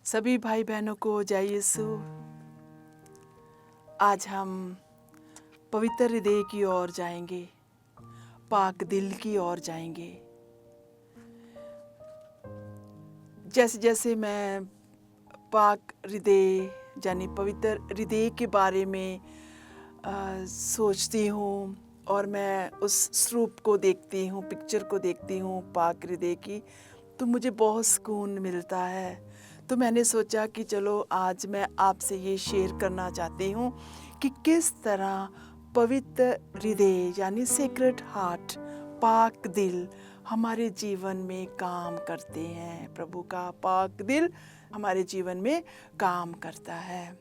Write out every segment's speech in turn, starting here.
सभी भाई बहनों को जय यीशु। आज हम पवित्र हृदय की ओर जाएंगे, पाक दिल की ओर जाएंगे। जैसे जैसे मैं पाक हृदय यानी पवित्र हृदय के बारे में सोचती हूँ और मैं उस स्वरूप को देखती हूँ, पिक्चर को देखती हूँ पाक हृदय की, तो मुझे बहुत सुकून मिलता है। तो मैंने सोचा कि चलो आज मैं आपसे ये शेयर करना चाहती हूँ कि किस तरह पवित्र हृदय यानी सेक्रेड हार्ट, पाक दिल हमारे जीवन में काम करते हैं। प्रभु का पाक दिल हमारे जीवन में काम करता है।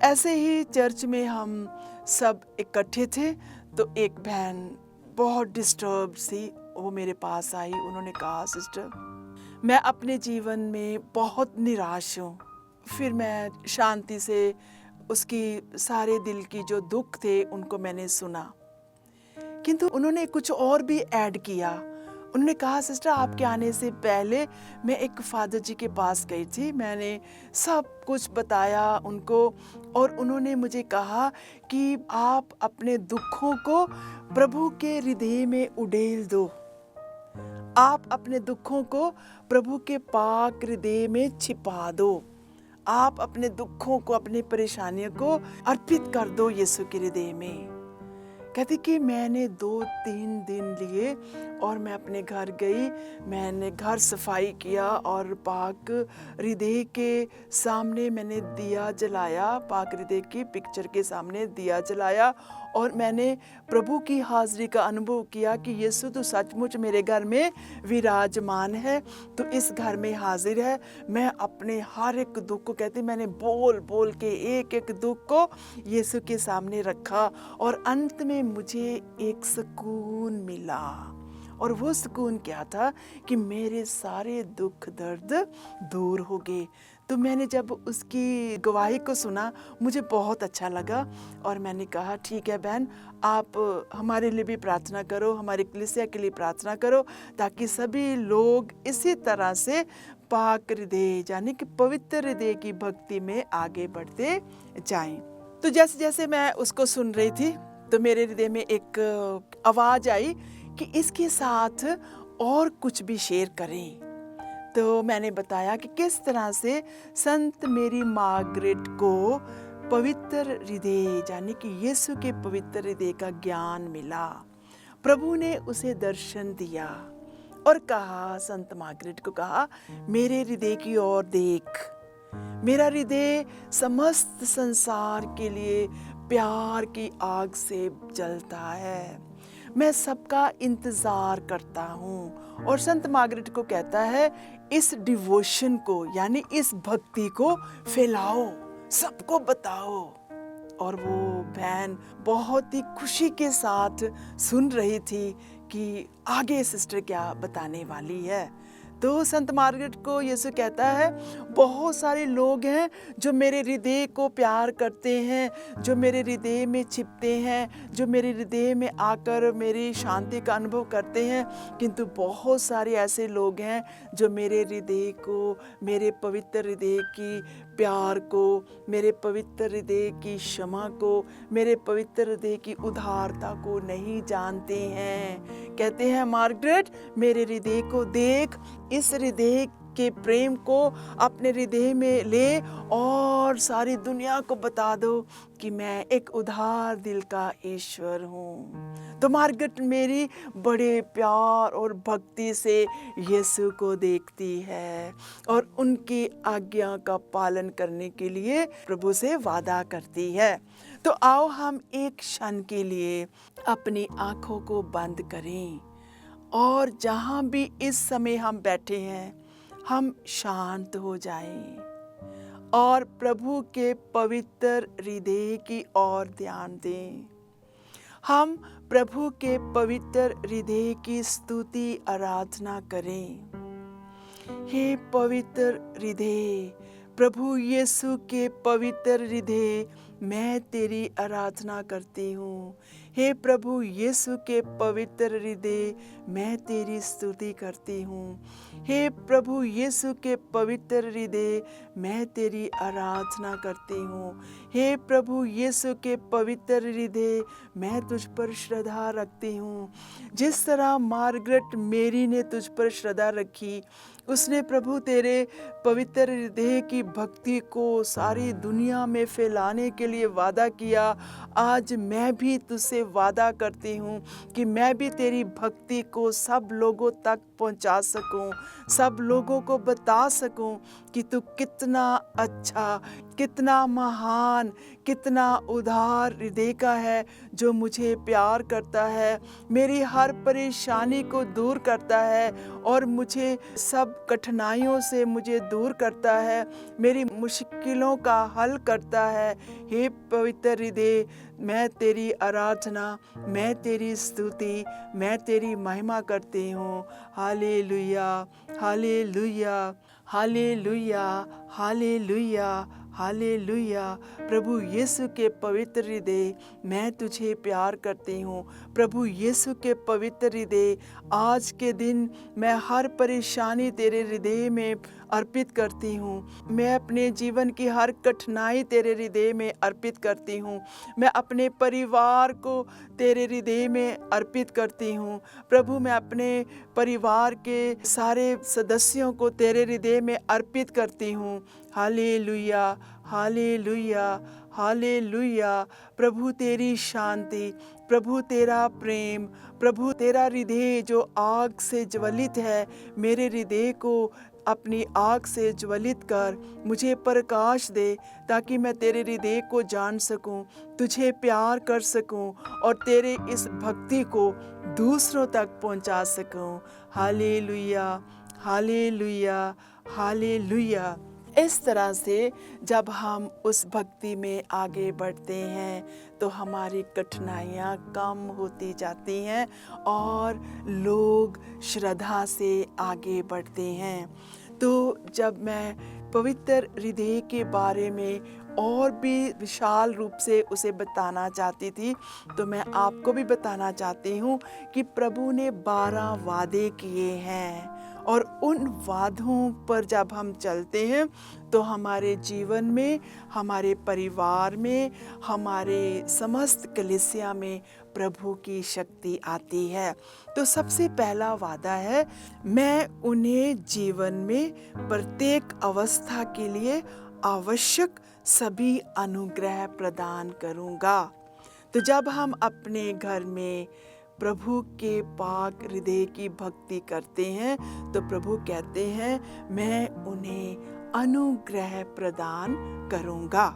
ऐसे ही चर्च में हम सब इकट्ठे थे, तो एक बहन बहुत डिस्टर्ब थी, वो मेरे पास आई। उन्होंने कहा, सिस्टर मैं अपने जीवन में बहुत निराश हूँ। फिर मैं शांति से उसकी सारे दिल की जो दुख थे उनको मैंने सुना, किंतु उन्होंने कुछ और भी ऐड किया। उन्होंने कहा, सिस्टर आपके आने से पहले मैं एक फादर जी के पास गई थी, मैंने सब कुछ बताया उनको और उन्होंने मुझे कहा कि आप अपने दुखों को प्रभु के हृदय में उड़ेल दो। आप अपने दुखों को प्रभु के पाक हृदय में छिपा दो। आप अपने दुखों को, अपनी परेशानियों को अर्पित कर दो यीशु के हृदय में। कहती कि मैंने 2-3 दिन लिए और मैं अपने घर गई, मैंने घर सफाई किया और पाक हृदय के सामने मैंने दिया जलाया, पाक हृदय की पिक्चर के सामने दिया जलाया और मैंने प्रभु की हाजिरी का अनुभव किया कि यीशु तो सचमुच मेरे घर में विराजमान है, तो इस घर में हाजिर है। मैं अपने हर एक दुख को, कहती मैंने बोल बोल के एक एक दुख को यीशु के सामने रखा और अंत में मुझे एक सुकून मिला। और वो सुकून क्या था कि मेरे सारे दुख दर्द दूर हो गए। तो मैंने जब उसकी गवाही को सुना मुझे बहुत अच्छा लगा और मैंने कहा, ठीक है बहन, आप हमारे लिए भी प्रार्थना करो, हमारी कलीसिया के लिए प्रार्थना करो, ताकि सभी लोग इसी तरह से पाक हृदय यानी कि पवित्र हृदय की भक्ति में आगे बढ़ते जाएं। तो जैसे जैसे मैं उसको सुन रही थी तो मेरे हृदय में एक आवाज आई कि इसके साथ और कुछ भी शेयर करें। तो मैंने बताया कि किस तरह से संत मेरी मार्गरेट को पवित्र हृदय यानी कि यीशु के पवित्र हृदय का ज्ञान मिला। प्रभु ने उसे दर्शन दिया और कहा, संत मार्गरेट को कहा, मेरे हृदय की ओर देख। मेरा हृदय समस्त संसार के लिए प्यार की आग से जलता है। मैं सबका इंतजार करता हूँ। और संत मार्गरेट को कहता है, इस डिवोशन को यानी इस भक्ति को फैलाओ, सबको बताओ। और वो बहन बहुत ही खुशी के साथ सुन रही थी कि आगे सिस्टर क्या बताने वाली है। तो संत मार्गरेट को यीशु कहता है, बहुत सारे लोग हैं जो मेरे हृदय को प्यार करते हैं, जो मेरे हृदय में छिपते हैं, जो मेरे हृदय में आकर मेरी शांति का अनुभव करते हैं, किंतु बहुत सारे ऐसे लोग हैं जो मेरे हृदय को, मेरे पवित्र हृदय की प्यार को, मेरे पवित्र हृदय की क्षमा को, मेरे पवित्र हृदय की उदारता को नहीं जानते हैं। कहते हैं, मार्गरेट मेरे हृदय को देख, इस हृदय के प्रेम को अपने हृदय में ले और सारी दुनिया को बता दो कि मैं एक उदार दिल का ईश्वर हूँ। तो मार्गरेट मेरी बड़े प्यार और भक्ति से यीशु को देखती है और उनकी आज्ञा का पालन करने के लिए प्रभु से वादा करती है। तो आओ हम एक क्षण के लिए अपनी आंखों को बंद करें और जहाँ भी इस समय हम बैठे हैं हम शांत हो जाएं और प्रभु के पवित्र हृदय की ओर ध्यान दें। हम प्रभु के पवित्र हृदय की स्तुति आराधना करें। हे पवित्र हृदय, प्रभु यीशु के पवित्र हृदय, मैं तेरी आराधना करती हूँ। हे प्रभु यीशु के पवित्र हृदय, मैं तेरी स्तुति करती हूँ। हे प्रभु यीशु के पवित्र हृदय, मैं तेरी आराधना करती हूँ। हे प्रभु यीशु के पवित्र हृदय, मैं तुझ पर श्रद्धा रखती हूँ। जिस तरह मार्गरेट मेरी ने तुझ पर श्रद्धा रखी, उसने प्रभु तेरे पवित्र हृदय की भक्ति को सारी दुनिया में फैलाने के लिए वादा किया। आज मैं भी तुझसे वादा करती हूँ कि मैं भी तेरी भक्ति को सब लोगों तक पहुँचा सकूँ, सब लोगों को बता सकूँ कि तू कितना अच्छा, कितना महान, कितना उदार हृदय का है, जो मुझे प्यार करता है, मेरी हर परेशानी को दूर करता है और मुझे सब कठिनाइयों से मुझे दूर करता है, मेरी मुश्किलों का हल करता है। हे पवित्र हृदय, मैं तेरी आराधना, मैं तेरी स्तुति, मैं तेरी महिमा करती हूँ। Hallelujah, hallelujah, hallelujah, hallelujah, hallelujah. प्रभु यीशु के पवित्र हृदय, मैं तुझे प्यार करती हूँ। प्रभु यीशु के पवित्र हृदय, आज के दिन मैं हर परेशानी तेरे हृदय में अर्पित करती हूँ। मैं अपने जीवन की हर कठिनाई तेरे हृदय में अर्पित करती हूँ। मैं अपने परिवार को तेरे हृदय में अर्पित करती हूँ। प्रभु, मैं अपने परिवार के सारे सदस्यों को तेरे हृदय में अर्पित करती हूँ। Hallelujah, hallelujah, hallelujah. प्रभु तेरी शांति, प्रभु तेरा प्रेम, प्रभु तेरा हृदय जो आग से ज्वलित है, मेरे हृदय को अपनी आग से ज्वलित कर मुझे प्रकाश दे, ताकि मैं तेरे हृदय को जान सकूं, तुझे प्यार कर सकूं और तेरे इस भक्ति को दूसरों तक पहुंचा सकूं। Hallelujah, hallelujah, hallelujah. इस तरह से जब हम उस भक्ति में आगे बढ़ते हैं तो हमारी कठिनाइयाँ कम होती जाती हैं और लोग श्रद्धा से आगे बढ़ते हैं। तो जब मैं पवित्र हृदय के बारे में और भी विशाल रूप से उसे बताना चाहती थी, तो मैं आपको भी बताना चाहती हूँ कि प्रभु ने 12 वादे किए हैं और उन वादों पर जब हम चलते हैं तो हमारे जीवन में, हमारे परिवार में, हमारे समस्त कलीसिया में प्रभु की शक्ति आती है। तो सबसे पहला वादा है, मैं उन्हें जीवन में प्रत्येक अवस्था के लिए आवश्यक सभी अनुग्रह प्रदान करूंगा। तो जब हम अपने घर में प्रभु के पाक हृदय की भक्ति करते हैं तो प्रभु कहते हैं, मैं उन्हें अनुग्रह प्रदान करूंगा।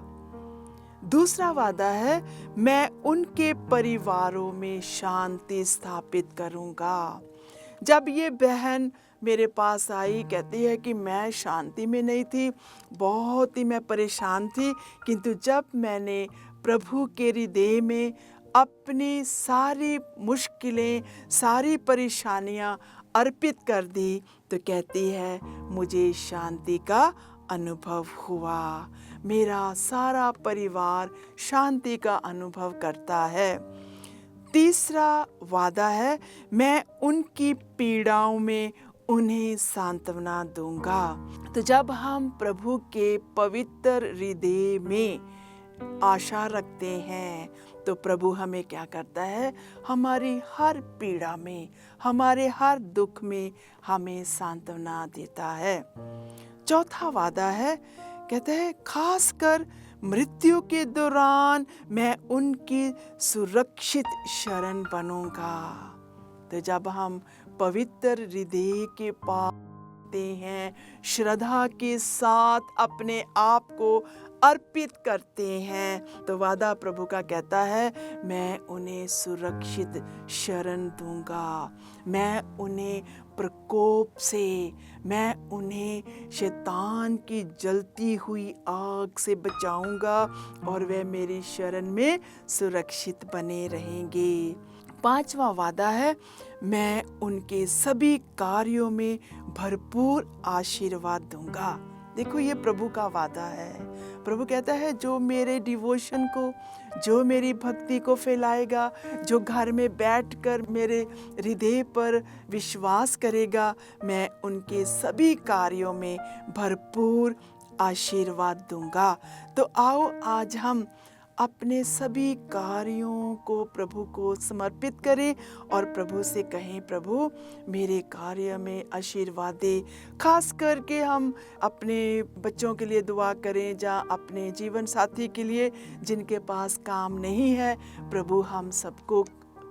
दूसरा वादा है, मैं उनके परिवारों में शांति स्थापित करूंगा। जब ये बहन मेरे पास आई, कहती है कि मैं शांति में नहीं थी, बहुत ही मैं परेशान थी, किंतु जब मैंने प्रभु के हृदय में अपनी सारी मुश्किलें, सारी परेशानियां अर्पित कर दी, तो कहती है मुझे शांति का अनुभव हुआ। मेरा सारा परिवार शांति का अनुभव करता है। तीसरा वादा है, मैं उनकी पीड़ाओं में उन्हें सांत्वना दूंगा। तो जब हम प्रभु के पवित्र हृदय में आशा रखते हैं तो प्रभु हमें क्या करता है, हमारी हर पीड़ा में, हमारे हर दुख में हमें सांत्वना देता है। चौथा वादा है, कहते हैं खासकर मृत्यु के दौरान मैं उनकी सुरक्षित शरण बनूंगा। तो जब हम पवित्र हृदय के पास हैं, श्रद्धा के साथ अपने आप को अर्पित करते हैं, तो वादा प्रभु का कहता है, मैं उन्हें सुरक्षित शरण दूंगा, मैं उन्हें प्रकोप से, मैं उन्हें शैतान की जलती हुई आग से बचाऊंगा और वे मेरी शरण में सुरक्षित बने रहेंगे। पांचवा वादा है, मैं उनके सभी कार्यों में भरपूर आशीर्वाद दूंगा। देखो ये प्रभु का वादा है। प्रभु कहता है जो मेरे डिवोशन को, जो मेरी भक्ति को फैलाएगा, जो घर में बैठकर मेरे हृदय पर विश्वास करेगा, मैं उनके सभी कार्यों में भरपूर आशीर्वाद दूंगा। तो आओ आज हम अपने सभी कार्यों को प्रभु को समर्पित करें और प्रभु से कहें, प्रभु मेरे कार्य में आशीर्वाद दे। खास करके हम अपने बच्चों के लिए दुआ करें, या अपने जीवन साथी के लिए जिनके पास काम नहीं है। प्रभु हम सबको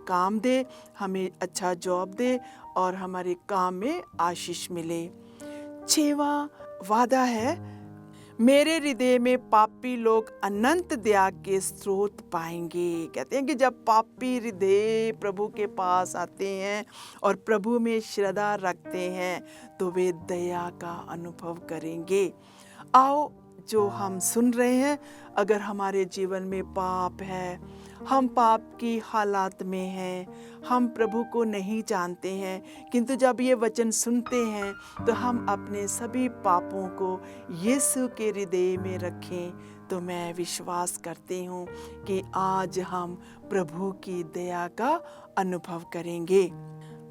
काम दे, हमें अच्छा जॉब दे और हमारे काम में आशीष मिले। 6वां वादा है, मेरे हृदय में पापी लोग अनंत दया के स्रोत पाएंगे। कहते हैं कि जब पापी हृदय प्रभु के पास आते हैं और प्रभु में श्रद्धा रखते हैं तो वे दया का अनुभव करेंगे। आओ जो हम सुन रहे हैं, अगर हमारे जीवन में पाप है, हम पाप की हालात में हैं, हम प्रभु को नहीं जानते हैं, किंतु जब ये वचन सुनते हैं तो हम अपने सभी पापों को यीशु के हृदय में रखें, तो मैं विश्वास करती हूँ कि आज हम प्रभु की दया का अनुभव करेंगे।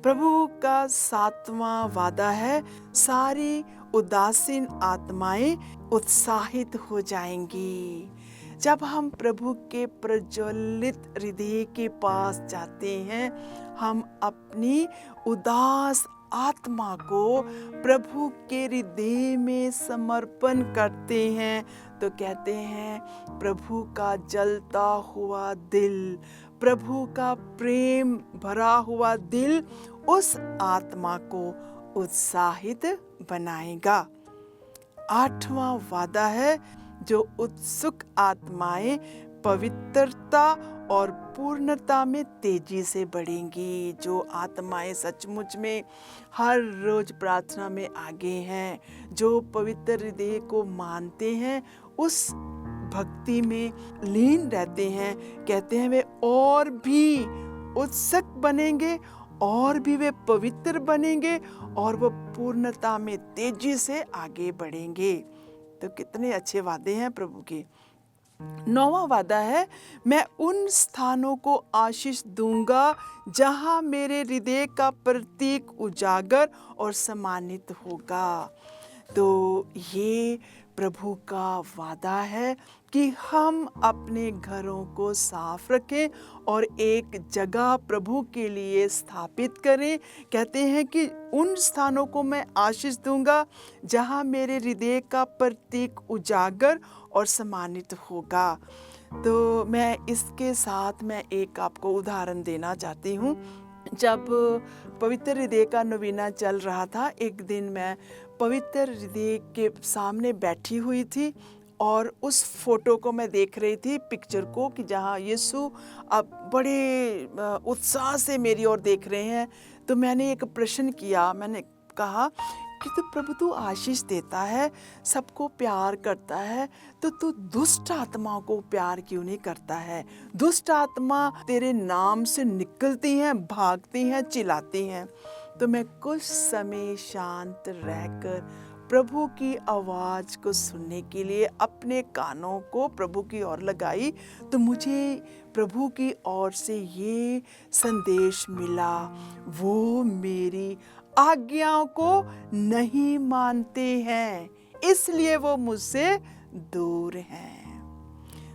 प्रभु का 7वां वादा है, सारी उदासीन आत्माएं उत्साहित हो जाएंगी। जब हम प्रभु के प्रज्वलित हृदय के पास जाते हैं, हम अपनी उदास आत्मा को प्रभु के हृदय में समर्पण करते हैं, तो कहते हैं प्रभु का जलता हुआ दिल, प्रभु का प्रेम भरा हुआ दिल उस आत्मा को उत्साहित बनाएगा। 8वां वादा है, जो उत्सुक आत्माएं पवित्रता और पूर्णता में तेजी से बढ़ेंगी। जो आत्माएं सचमुच में हर रोज प्रार्थना में आगे हैं, जो पवित्र हृदय को मानते हैं, उस भक्ति में लीन रहते हैं, कहते हैं वे और भी उत्सुक बनेंगे, और भी वे पवित्र बनेंगे, और वो पूर्णता में तेजी से आगे बढ़ेंगे। तो कितने अच्छे वादे हैं प्रभु के। 9वां वादा है, मैं उन स्थानों को आशीष दूंगा जहां मेरे हृदय का प्रतीक उजागर और सम्मानित होगा। तो ये प्रभु का वादा है कि हम अपने घरों को साफ रखें और एक जगह प्रभु के लिए स्थापित करें। कहते हैं कि उन स्थानों को मैं आशीष दूंगा जहां मेरे हृदय का प्रतीक उजागर और सम्मानित होगा। तो मैं इसके साथ मैं एक आपको उदाहरण देना चाहती हूँ। जब पवित्र हृदय का नवीना चल रहा था, एक दिन मैं पवित्र हृदय के सामने बैठी हुई थी और उस फोटो को मैं देख रही थी, पिक्चर को, कि जहाँ यीशु अब बड़े उत्साह से मेरी ओर देख रहे हैं। तो मैंने एक प्रश्न किया, मैंने कहा कि तो प्रभु तू आशीष देता है, सबको प्यार करता है, तो तू दुष्ट आत्माओं को प्यार क्यों नहीं करता है? दुष्ट आत्मा तेरे नाम से निकलती हैं, भागती हैं, चिल्लाती हैं। तो मैं कुछ समय शांत रहकर प्रभु की आवाज को सुनने के लिए अपने कानों को प्रभु की ओर लगाई, तो मुझे प्रभु की ओर से ये संदेश मिला, वो मेरी आज्ञाओं को नहीं मानते हैं, इसलिए वो मुझसे दूर हैं।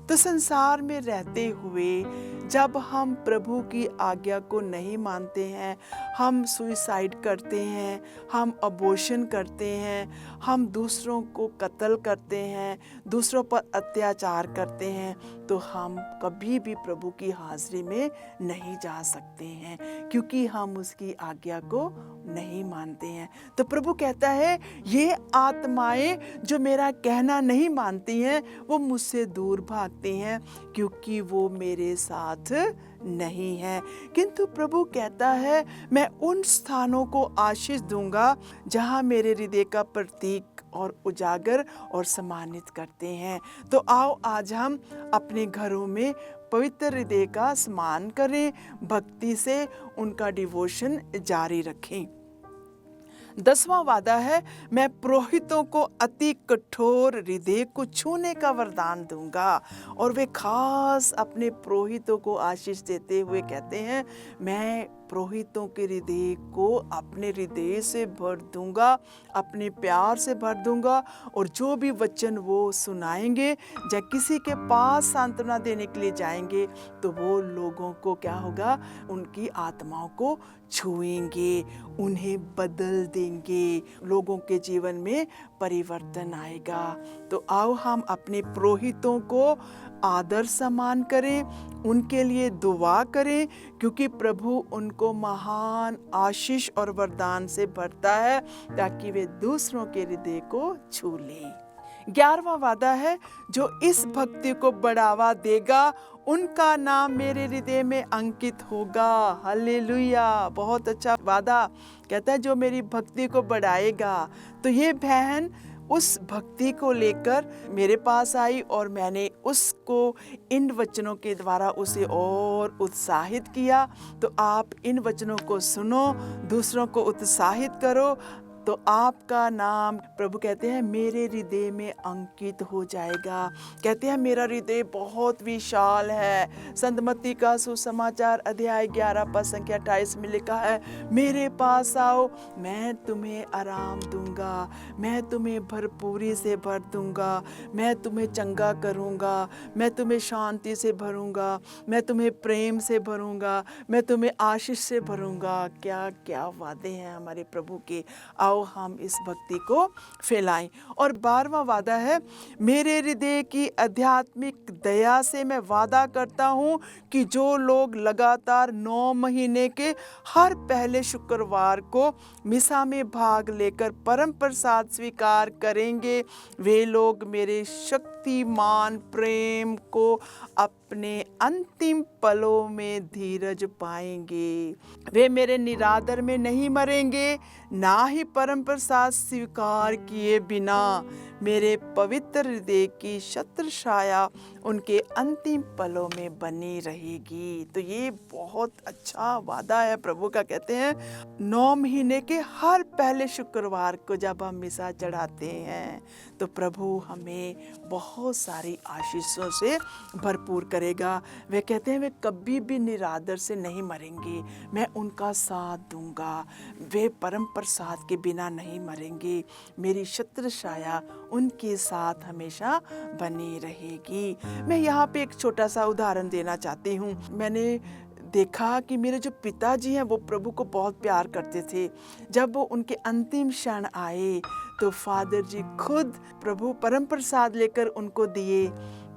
तो संसार में रहते हुए जब हम प्रभु की आज्ञा को नहीं मानते हैं, हम सुसाइड करते हैं, हम अबॉर्शन करते हैं, हम दूसरों को कत्ल करते हैं, दूसरों पर अत्याचार करते हैं, तो हम कभी भी प्रभु की हाजिरी में नहीं जा सकते हैं, क्योंकि हम उसकी आज्ञा को नहीं मानते हैं। तो प्रभु कहता है ये आत्माएं जो मेरा कहना नहीं मानती हैं, वो मुझसे दूर भागती हैं, क्योंकि वो मेरे साथ नहीं है। किंतु प्रभु कहता है मैं उन स्थानों को आशीष दूंगा जहां मेरे हृदय का प्रतीक और उजागर और सम्मानित करते हैं। तो आओ आज हम अपने घरों में पवित्र हृदय का सम्मान करें, भक्ति से उनका डिवोशन जारी रखें। 10वां वादा है, मैं पुरोहितों को अति कठोर हृदय को छूने का वरदान दूंगा। और वे खास अपने पुरोहितों को आशीष देते हुए कहते हैं, मैं पुरोहितों के हृदय को अपने हृदय से भर दूंगा, अपने प्यार से भर दूंगा। और जो भी वचन वो सुनाएंगे या किसी के पास सांत्वना देने के लिए जाएंगे, तो वो लोगों को क्या होगा, उनकी आत्माओं को छुएंगे, उन्हें बदल देंगे, लोगों के जीवन में परिवर्तन आएगा। तो आओ हम अपने पुरोहितों को आदर सम्मान करें, उनके लिए दुआ करें, क्योंकि प्रभु उनको महान आशीष और वरदान से भरता है, ताकि वे दूसरों के हृदय को छू लें। 11वां वादा है, जो इस भक्ति को बढ़ावा देगा उनका नाम मेरे हृदय में अंकित होगा। हालेलुया, बहुत अच्छा वादा। कहता है जो मेरी भक्ति को बढ़ाएगा। तो ये बहन उस भक्ति को लेकर मेरे पास आई और मैंने उसको इन वचनों के द्वारा उसे और उत्साहित किया। तो आप इन वचनों को सुनो, दूसरों को उत्साहित करो, तो आपका नाम, प्रभु कहते हैं, मेरे हृदय में अंकित हो जाएगा। कहते हैं मेरा हृदय बहुत विशाल है। संत मत्ती का सुसमाचार अध्याय 11 पद संख्या 28 में लिखा है, मेरे पास आओ, मैं तुम्हें आराम दूंगा, मैं तुम्हें भरपूरी से भर दूंगा, मैं तुम्हें चंगा करूंगा, मैं तुम्हें शांति से भरूंगा, मैं तुम्हें प्रेम से भरूंगा, मैं तुम्हें आशीष से भरूंगा। क्या क्या वादे हैं हमारे प्रभु के। आओ हम इस भक्ति को फैलाएं। और 12वां वादा है, मेरे हृदय की आध्यात्मिक दया से मैं वादा करता हूं कि जो लोग लगातार 9 महीने के हर पहले शुक्रवार को मिसा में भाग लेकर परम प्रसाद स्वीकार करेंगे, वे लोग मेरे शक्तिमान प्रेम को अपने अंतिम पलों में धीरज पाएंगे। वे मेरे निरादर में नहीं मरेंगे, ना ही परम प्रसाद स्वीकार किए बिना मेरे पवित्र हृदय की छत्र छाया उनके अंतिम पलों में बनी रहेगी। तो ये बहुत अच्छा वादा है प्रभु का। कहते हैं 9 महीने के हर पहले शुक्रवार को जब हम मिसा चढ़ाते हैं, तो प्रभु हमें बहुत सारी आशीषों से भरपूर करेगा। वे कहते हैं वे कभी भी निरादर से नहीं मरेंगे, मैं उनका साथ दूंगा, वे परम प्रसाद के बिना नहीं मरेंगे, मेरी छत्र छाया उनके साथ हमेशा बनी रहेगी। मैं यहाँ पे एक छोटा सा उदाहरण देना चाहती हूँ। मैंने देखा कि मेरे जो पिताजी हैं वो प्रभु को बहुत प्यार करते थे। जब वो उनके अंतिम क्षण आए तो फादर जी खुद प्रभु परम प्रसाद लेकर उनको दिए,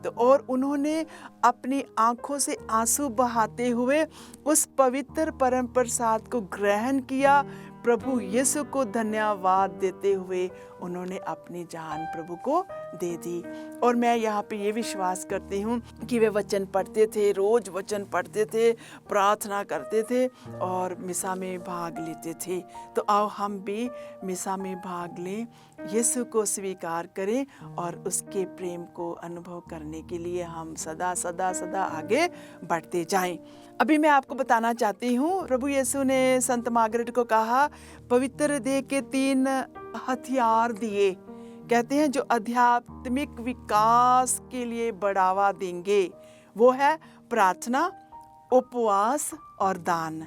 तो और उन्होंने अपनी आंखों से आंसू बहाते हुए उस पवित्र परम प्रसाद को ग्रहण किया। प्रभु यीशु को धन्यवाद देते हुए उन्होंने अपनी जान प्रभु को दे दी। और मैं यहाँ पे ये विश्वास करती हूँ कि वे वचन पढ़ते थे, रोज वचन पढ़ते थे, प्रार्थना करते थे और मिसा में भाग लेते थे। तो आओ हम भी मिसा में भाग लें, यीशु को स्वीकार करें और उसके प्रेम को अनुभव करने के लिए हम सदा सदा सदा आगे बढ़ते जाएं। अभी मैं आपको बताना चाहती हूँ, प्रभु यीशु ने संत मार्गरेट को कहा, पवित्र हृदय के 3 हथियार दिए। कहते हैं जो आध्यात्मिक विकास के लिए बढ़ावा देंगे, वो है प्रार्थना, उपवास और दान।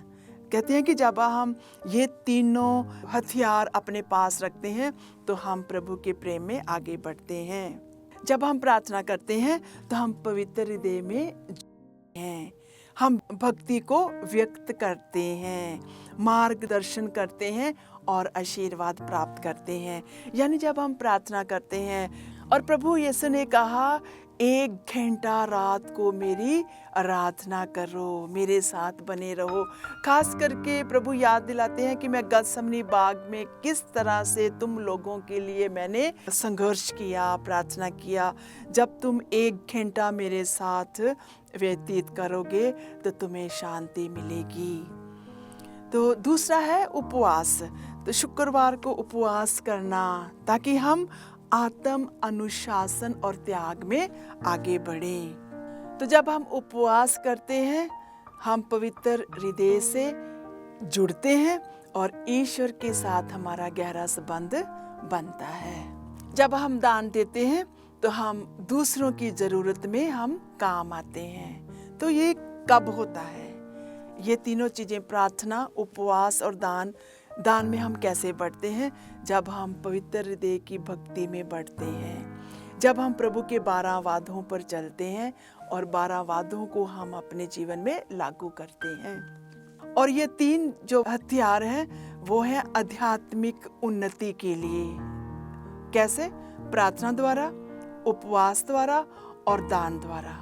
कहते हैं कि जब हम ये तीनों हथियार अपने पास रखते हैं तो हम प्रभु के प्रेम में आगे बढ़ते हैं। जब हम प्रार्थना करते हैं तो हम पवित्र हृदय में हैं, हम भक्ति को व्यक्त करते हैं, मार्गदर्शन करते हैं और आशीर्वाद प्राप्त करते हैं। यानी जब हम प्रार्थना करते हैं, और प्रभु यीशु ने कहा 1 घंटा रात को मेरी आराधना करो, मेरे साथ बने रहो। खास करके प्रभु याद दिलाते हैं कि मैं गतसमनी बाग में किस तरह से तुम लोगों के लिए मैंने संघर्ष किया, प्रार्थना किया। जब तुम 1 घंटा मेरे साथ व्यतीत करोगे तो तुम्हें शांति मिलेगी। तो दूसरा है उपवास। तो शुक्रवार को उपवास करना ताकि हम आत्म अनुशासन और त्याग में आगे बढ़ें। तो जब हम उपवास करते हैं, हम पवित्र हृदय से जुड़ते हैं और ईश्वर के साथ हमारा गहरा संबंध बनता है। जब हम दान देते हैं तो हम दूसरों की ज़रूरत में हम काम आते हैं। तो ये कब होता है? ये तीनों चीज़ें, प्रार्थना, उपवास और दान में हम कैसे बढ़ते हैं? जब हम पवित्र हृदय की भक्ति में बढ़ते हैं, जब हम प्रभु के 12 वादों पर चलते हैं और 12 वादों को हम अपने जीवन में लागू करते हैं। और ये 3 जो हथियार हैं वो हैं आध्यात्मिक उन्नति के लिए। कैसे? प्रार्थना द्वारा, उपवास द्वारा और दान द्वारा।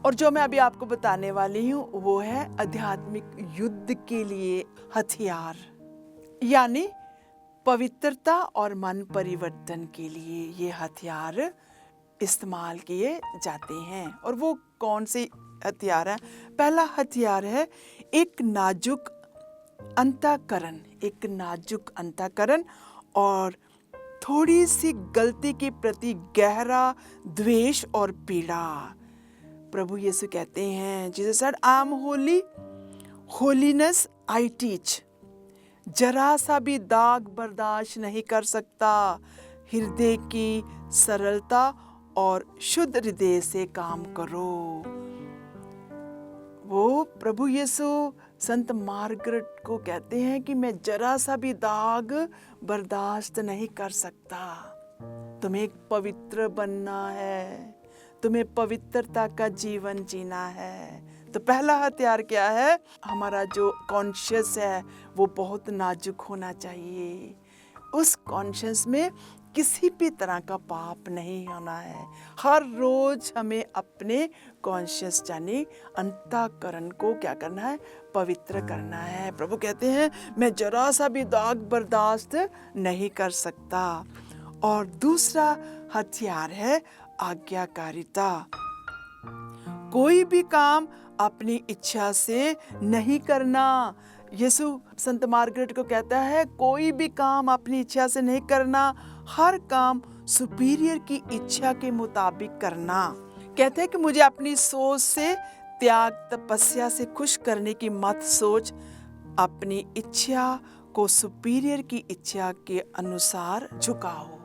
और जो मैं अभी आपको बताने वाली हूँ वो है आध्यात्मिक युद्ध के लिए हथियार, यानी पवित्रता और मन परिवर्तन के लिए ये हथियार इस्तेमाल किए जाते हैं। और वो कौन से हथियार हैं? पहला हथियार है एक नाजुक अंतःकरण, एक नाजुक अंतःकरण और थोड़ी सी गलती के प्रति गहरा द्वेष और पीड़ा। प्रभु यीशु कहते हैं, Jesus said, I am Holi, holiness I teach. जरा सा भी दाग बर्दाश्त नहीं कर सकता। हृदय की सरलता और शुद्ध हृदय से काम करो। वो प्रभु यीशु संत मार्गरेट को कहते हैं कि मैं जरा सा भी दाग बर्दाश्त नहीं कर सकता। तुम्हें पवित्र बनना है, तुम्हें पवित्रता का जीवन जीना है। तो पहला हथियार क्या है? हमारा जो कॉन्शियस है वो बहुत नाजुक होना चाहिए। उस कॉन्शियस में किसी भी तरह का पाप नहीं होना है। हर रोज हमें अपने कॉन्शियस यानी अंतःकरण को क्या करना है? पवित्र करना है। प्रभु कहते हैं मैं जरा सा भी दाग बर्दाश्त नहीं कर सकता। और दूसरा हथियार है आज्ञाकारिता। कोई भी काम अपनी इच्छा से नहीं करना। यीशु संत मार्गरेट को कहता है कोई भी काम अपनी इच्छा से नहीं करना, हर काम सुपीरियर की इच्छा के मुताबिक करना। कहते हैं कि मुझे अपनी सोच से, त्याग तपस्या से खुश करने की मत सोच, अपनी इच्छा को सुपीरियर की इच्छा के अनुसार झुकाओ।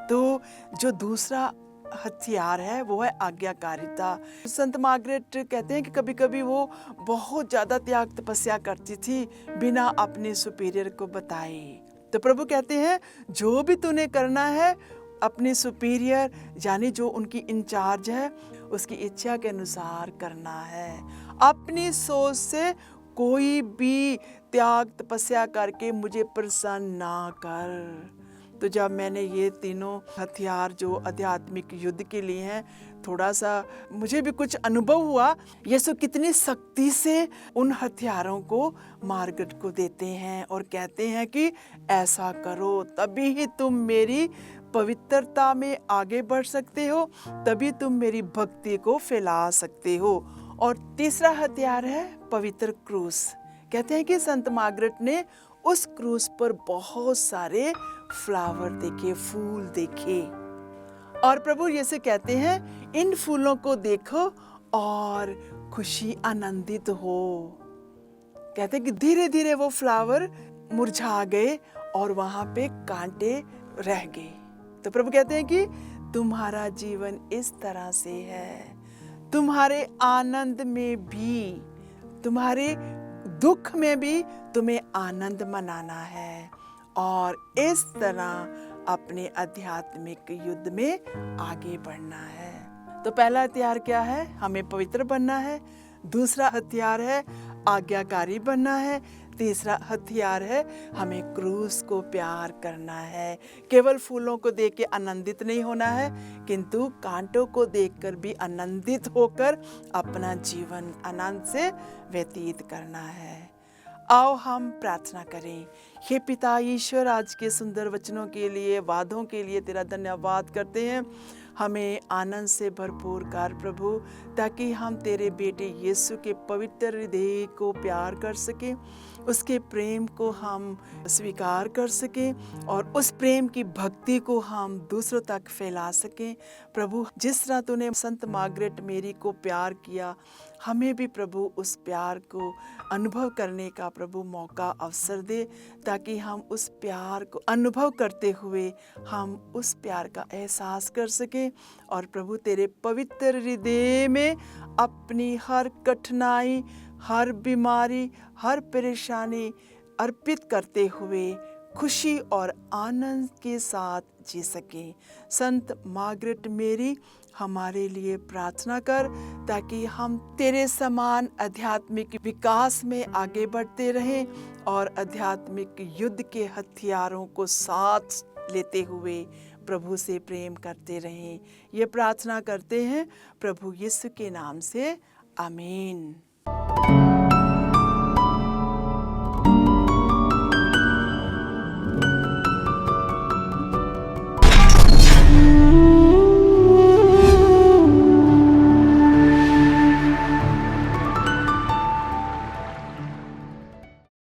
तो जो दूसरा हथियार है वो है आज्ञाकारिता। संत मार्गरेट कहते हैं कि कभी कभी वो बहुत ज़्यादा त्याग तपस्या करती थी बिना अपने सुपीरियर को बताए। तो प्रभु कहते हैं जो भी तूने करना है अपने सुपीरियर यानी जो उनकी इंचार्ज है उसकी इच्छा के अनुसार करना है। अपनी सोच से कोई भी त्याग तपस्या करके मुझे प्रसन्न ना कर। तो जब मैंने ये तीनों हथियार जो आध्यात्मिक युद्ध के लिए हैं, थोड़ा सा मुझे भी कुछ अनुभव हुआ। यीशु कितनी सख्ती से उन हथियारों को मार्गरेट को देते हैं और कहते हैं कि ऐसा करो, तभी ही तुम मेरी पवित्रता में आगे बढ़ सकते हो, तभी तुम मेरी भक्ति को फैला सकते हो। और तीसरा हथियार है पवित्र क्रूस। कहते हैं कि संत मार्गरेट ने उस क्रूस पर बहुत सारे फ्लावर देखे, फूल देखे। और प्रभु यीशु कहते हैं इन फूलों को देखो और खुशी आनंदित हो। कहते हैं कि धीरे धीरे वो फ्लावर मुरझा गए और वहां पे कांटे रह गए। तो प्रभु कहते हैं कि तुम्हारा जीवन इस तरह से है, तुम्हारे आनंद में भी, तुम्हारे दुख में भी तुम्हें आनंद मनाना है और इस तरह अपने आध्यात्मिक युद्ध में आगे बढ़ना है। तो पहला हथियार क्या है? हमें पवित्र बनना है। दूसरा हथियार है आज्ञाकारी बनना है। तीसरा हथियार है हमें क्रूस को प्यार करना है। केवल फूलों को देख के आनंदित नहीं होना है, किंतु कांटों को देखकर भी आनंदित होकर अपना जीवन आनंद से व्यतीत करना है। आओ हम प्रार्थना करें। हे पिता ईश्वर, आज के सुंदर वचनों के लिए, वादों के लिए तेरा धन्यवाद करते हैं। हमें आनंद से भरपूर कर प्रभु, ताकि हम तेरे बेटे यीशु के पवित्र हृदय को प्यार कर सकें। उसके प्रेम को हम स्वीकार कर सकें और उस प्रेम की भक्ति को हम दूसरों तक फैला सकें। प्रभु, जिस तरह तूने संत मार्गरेट मेरी को प्यार किया, हमें भी प्रभु उस प्यार को अनुभव करने का प्रभु मौका अवसर दे, ताकि हम उस प्यार को अनुभव करते हुए हम उस प्यार का एहसास कर सकें और प्रभु तेरे पवित्र हृदय में अपनी हर कठिनाई, हर बीमारी, हर परेशानी अर्पित करते हुए खुशी और आनंद के साथ जी सकें। संत मार्गरेट मेरी, हमारे लिए प्रार्थना कर, ताकि हम तेरे समान आध्यात्मिक विकास में आगे बढ़ते रहें और आध्यात्मिक युद्ध के हथियारों को साथ लेते हुए प्रभु से प्रेम करते रहें। ये प्रार्थना करते हैं प्रभु यीशु के नाम से, आमीन।